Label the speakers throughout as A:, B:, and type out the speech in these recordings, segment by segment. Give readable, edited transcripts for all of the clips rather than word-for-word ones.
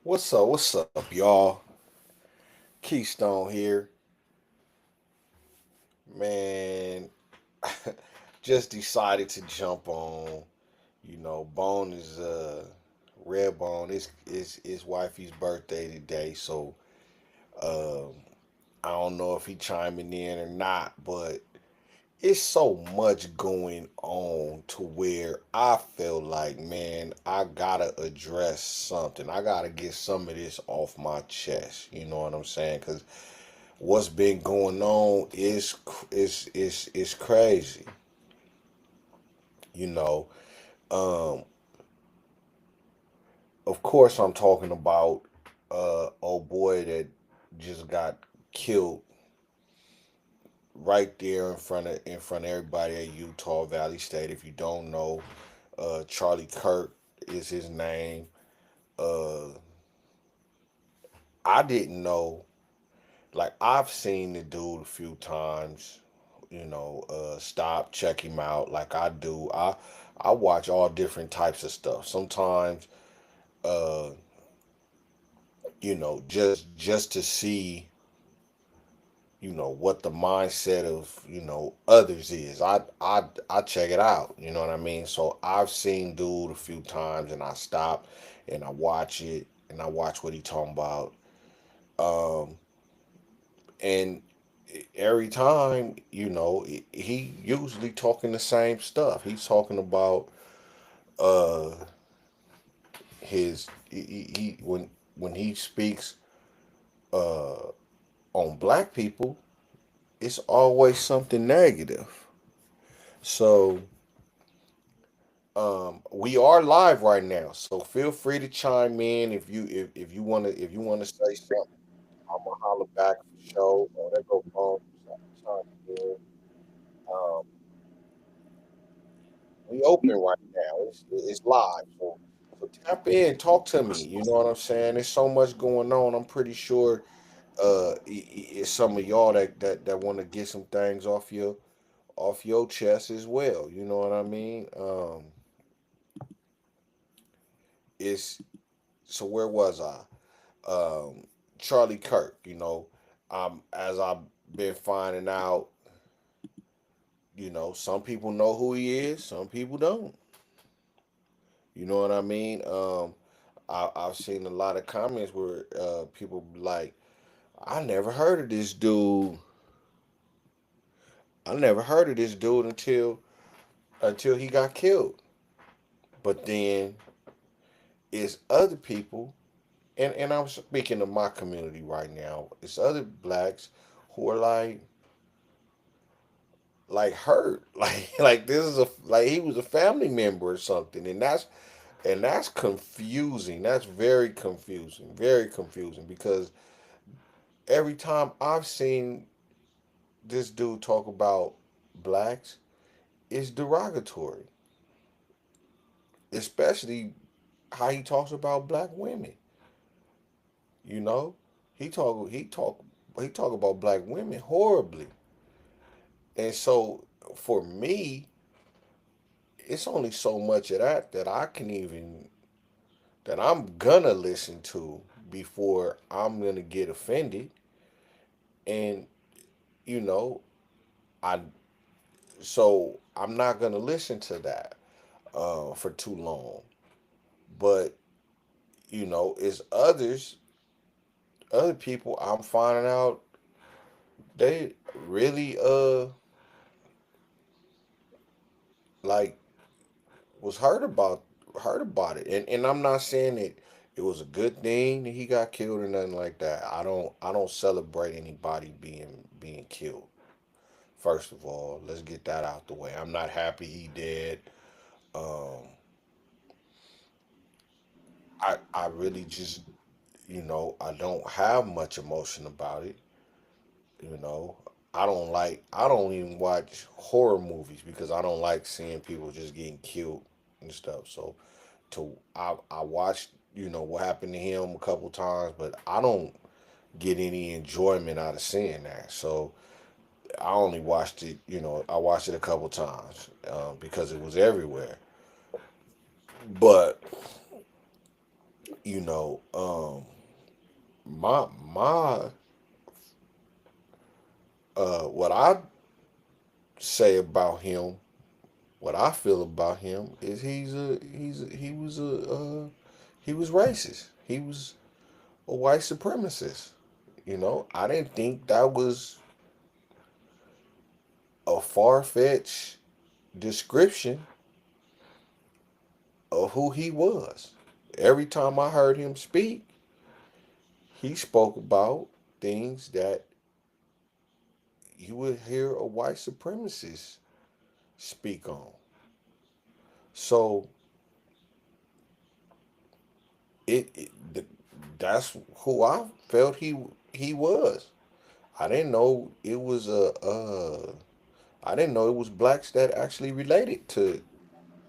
A: What's up, y'all? Keystone here. Man, just decided to jump on. Bone is Red Bone is wifey's birthday today, so um I don't know if he chiming in or not, but it's so much going on to where I feel like, man, I gotta address something. I gotta get some of this off my chest. You know what I'm saying? Because what's been going on is crazy. You know, um, of course I'm talking about old boy that just got killed right there in front of everybody at Utah Valley State. If you don't know, Charlie Kirk is his name. Uh, I didn't know. Like I've seen the dude a few times. Stop, check him out. Like I do. I watch all different types of stuff. Sometimes, uh, just to see, what the mindset of others is. I check it out. You know what I mean. So I've seen dude a few times, and I stop and I watch it, and I watch what he talking about. Um, and every time, he usually talking the same stuff. He's talking about uh he when he speaks uh on black people, it's always something negative. So we are live right now, so feel free to chime in if you want to say something. I'm gonna holler back for sure. There go phone. Chime in. Um, we open right now. It's live. So tap in, talk to me. You know what I'm saying? There's so much going on. I'm pretty sure it's some of y'all that want to get some things off your chest as well. You know what I mean? It's so where was I? Charlie Kirk. As I've been finding out, some people know who he is, some people don't. You know what I mean? I've seen a lot of comments where people be like, "I never heard of this dude. I never heard of this dude until he got killed." But then it's other people, and I'm speaking of my community right now. It's other blacks who are like hurt, like this is a like he was a family member or something, and that's confusing. That's very confusing because every time I've seen this dude talk about blacks, it's derogatory, especially how he talks about black women. You know, he talk about black women horribly, and so for me, it's only so much of that I can even that I'm gonna listen to before I'm gonna get offended, and you know, I so I'm not gonna listen to that for too long. But it's other people I'm finding out they really like was hurt about it, and I'm not saying that it was a good thing that he got killed or nothing like that. I don't celebrate anybody being killed. First of all, let's get that out the way. I'm not happy he did. Um, I really just I don't have much emotion about it. You know, I don't even watch horror movies because I don't like seeing people just getting killed and stuff. So I watched what happened to him a couple times, but I don't get any enjoyment out of seeing that. So I only watched it. I watched it a couple times because it was everywhere. But you know, my what I say about him, what I feel about him is he was racist. He was a white supremacist. You know, I didn't think that was a far fetched description of who he was. Every time I heard him speak, he spoke about things that you would hear a white supremacist speak on. So it that's who I felt he was. I didn't know it was I didn't know it was blacks that actually related to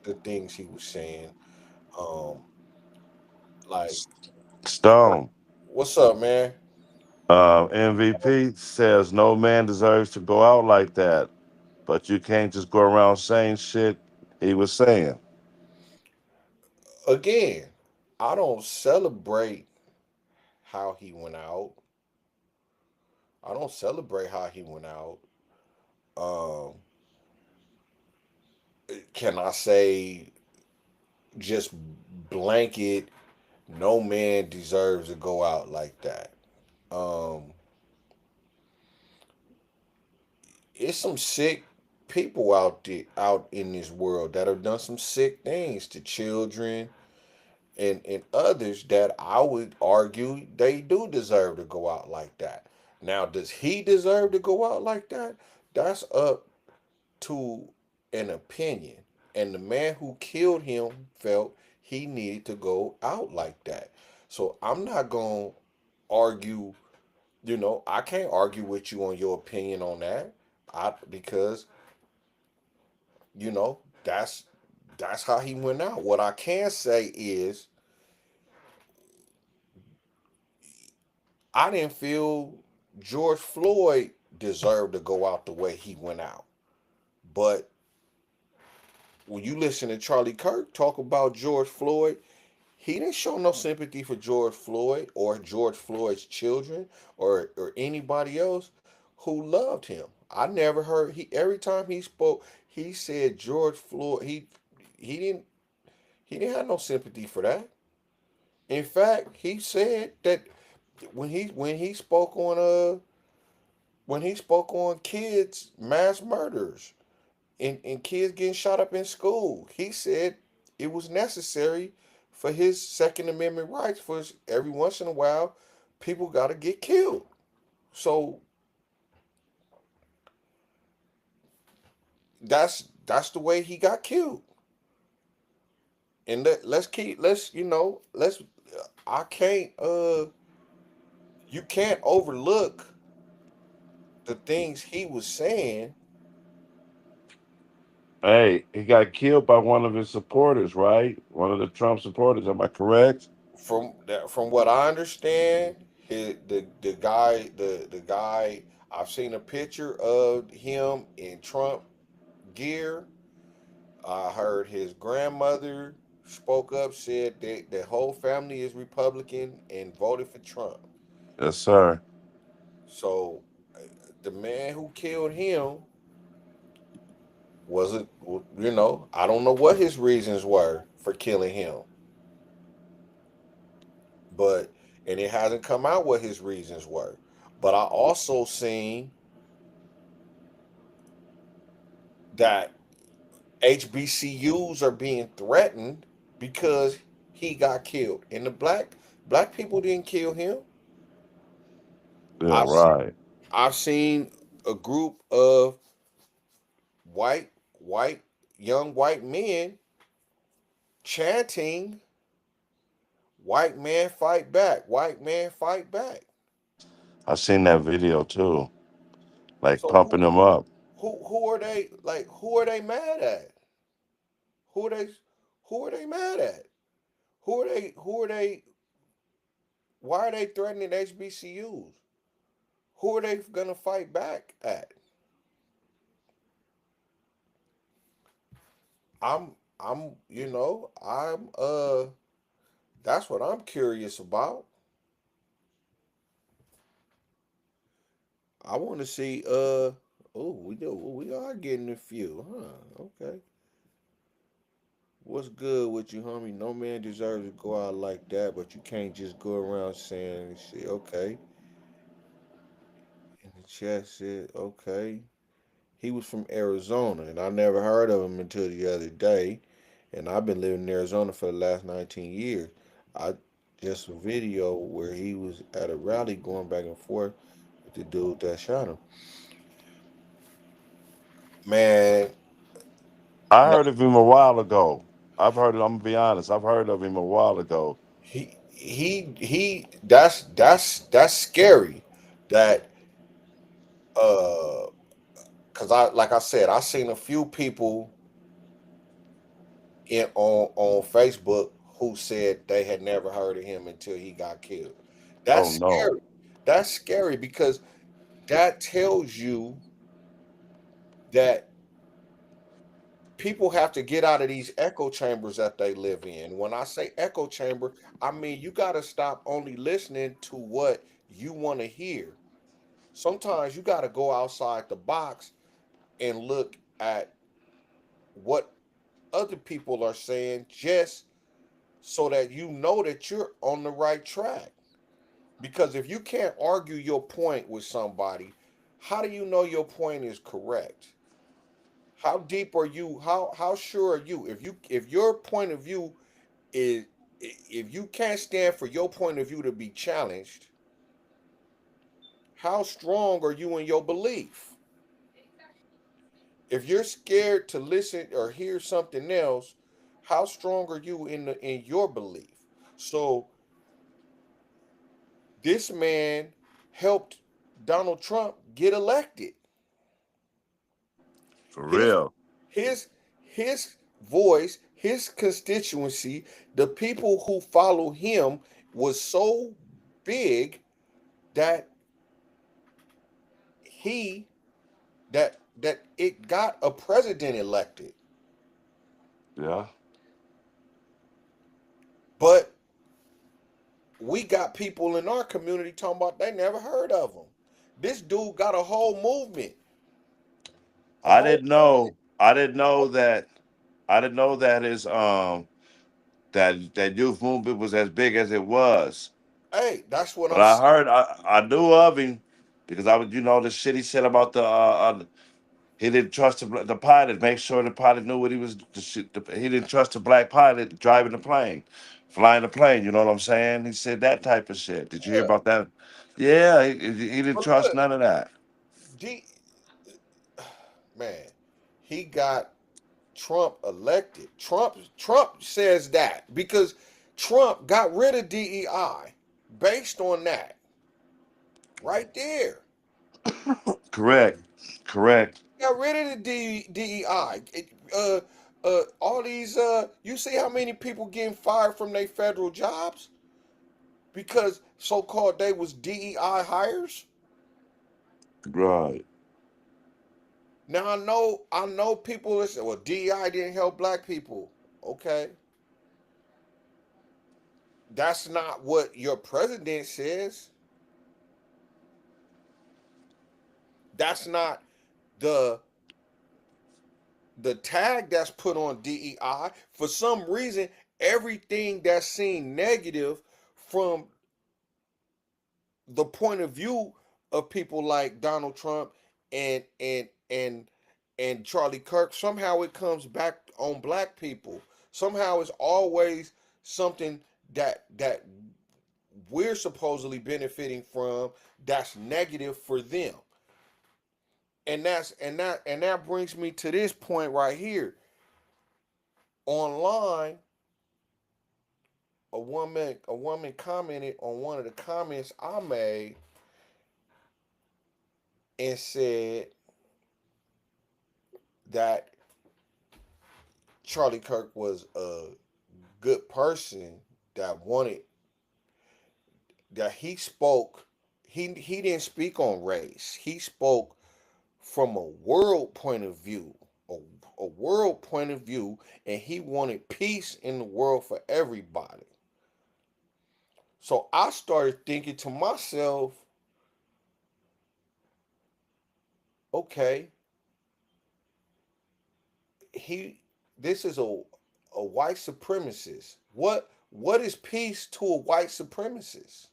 A: the things he was saying. Um, like
B: Stone.
A: what's up, man?
B: MVP says no man deserves to go out like that, but you can't just go around saying shit he was saying.
A: Again, I don't celebrate how he went out. I don't celebrate how he went out. Um, can I say just blanket? No man deserves to go out like that. Um, it's some sick people out in this world that have done some sick things to children and others that I would argue they do deserve to go out like that. Now, does he deserve to go out like that? That's up to an opinion. And the man who killed him felt he needed to go out like that. So I'm not going to argue, I can't argue with you on your opinion on that. Because, that's how he went out. What I can say is I didn't feel George Floyd deserved to go out the way he went out. But when you listen to Charlie Kirk talk about George Floyd, he didn't show no sympathy for George Floyd or George Floyd's children or anybody else who loved him. I never heard he every time he spoke, he said George Floyd he didn't he didn't have no sympathy for that. In fact, he said that when he spoke on kids mass murders and kids getting shot up in school, he said it was necessary for his Second Amendment rights for every once in a while people got to get killed. So that's the way he got killed. And let's I can't you can't overlook the things he was saying.
B: Hey, he got killed by one of his supporters, right? One of the Trump supporters. Am I correct?
A: From what I understand, the guy I've seen a picture of him in Trump gear. I heard his grandmother spoke up, said that the whole family is Republican and voted for Trump.
B: Yes, sir.
A: So the man who killed him wasn't, I don't know what his reasons were for killing him, but and it hasn't come out what his reasons were. But I also seen that HBCUs are being threatened because he got killed, and the black people didn't kill him.
B: Yeah,
A: I've
B: right.
A: I've seen a group of white white young white men chanting "White man fight back, white man fight back."
B: I seen that video too, like
A: So
B: pumping him up.
A: who are they like? Who are they mad at? Who are they? Who are they mad at? Who are they? Who are they? Why are they threatening HBCUs? Who are they gonna fight back at? I'm I'm That's what I'm curious about. I want to see. Oh, we are getting a few, huh? Okay. What's good with you, homie? No man deserves to go out like that, but you can't just go around saying shit. Okay. In the chat said, okay. He was from Arizona, and I never heard of him until the other day. And I've been living in Arizona for the last 19 years. I just a video where he was at a rally going back and forth with the dude that shot him. Man,
B: I
A: now,
B: heard of him a while ago. I'm gonna be honest, I've heard of him a while ago.
A: that's scary. That cause I like I said, I seen a few people on Facebook who said they had never heard of him until he got killed.
B: Oh
A: That's
B: no.
A: scary. That's scary because that tells you that people have to get out of these echo chambers that they live in. When I say echo chamber, I mean you got to stop only listening to what you want to hear. Sometimes you got to go outside the box and look at what other people are saying just so that you know that you're on the right track. Because if you can't argue your point with somebody, how do you know your point is correct? How deep are you? How sure are you? If your point of view is if you can't stand for your point of view to be challenged, how strong are you in your belief? If you're scared to listen or hear something else, how strong are you in your belief? So this man helped Donald Trump get elected.
B: For
A: His
B: real.
A: his his voice, his constituency, the people who follow him was so big that he that it got a president elected.
B: Yeah.
A: But we got people in our community talking about they never heard of him. This dude got a whole movement, a
B: I
A: whole
B: didn't
A: movement.
B: know. I didn't know that. I didn't know that his that youth movement was as big as it was.
A: Hey, that's what
B: But
A: I'm
B: I
A: saying.
B: heard I knew of him because I was the shit he said about he didn't trust the pilot. Make sure the pilot knew what he was. He didn't trust the black pilot driving the plane, flying the plane. You know what I'm saying? He said that type of shit. Did you hear
A: Yeah.
B: about that? Yeah, he didn't
A: But
B: trust
A: look,
B: none of that.
A: D man, he got Trump elected. Trump says that because Trump got rid of DEI based on that right there.
B: Correct, correct.
A: Got rid of the DEI. All these you see how many people getting fired from their federal jobs because so-called they was DEI hires.
B: Right.
A: Now I know people that say, well, DEI didn't help black people. Okay, that's not what your president says. That's not the the tag that's put on DEI. For some reason, everything that's seen negative from the point of view of people like Donald Trump and Charlie Kirk, somehow it comes back on black people. Somehow it's always something that we're supposedly benefiting from that's negative for them. And that brings me to this point right here. Online, a woman commented on one of the comments I made and said that Charlie Kirk was a good person that wanted that he spoke he didn't speak on race. He spoke from a world point of view. A, a world point of view, and he wanted peace in the world for everybody. So I started thinking to myself, okay, he this is a white supremacist. What is peace to a white supremacist?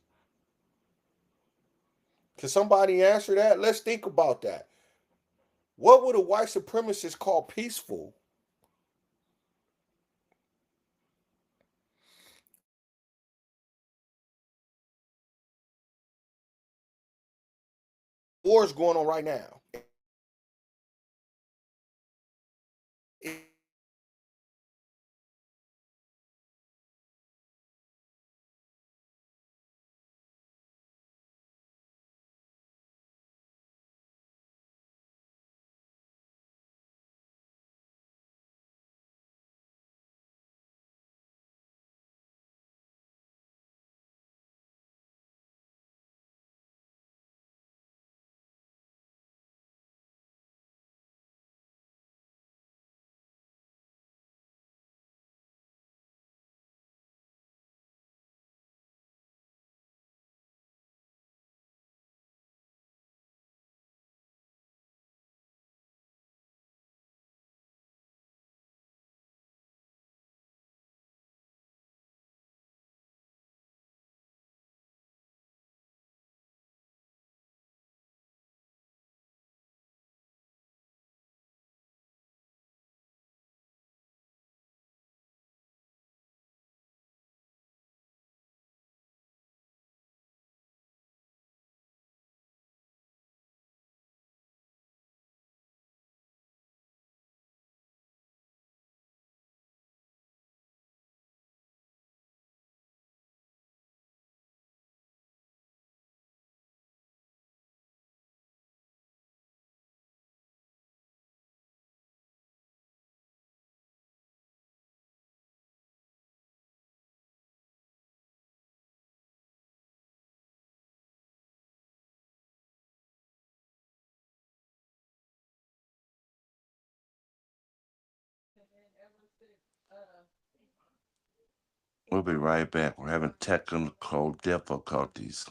A: Can somebody answer that? Let's think about that. What would a white supremacist call peaceful? War is going on right now.
B: We'll be right back. We're having technical difficulties.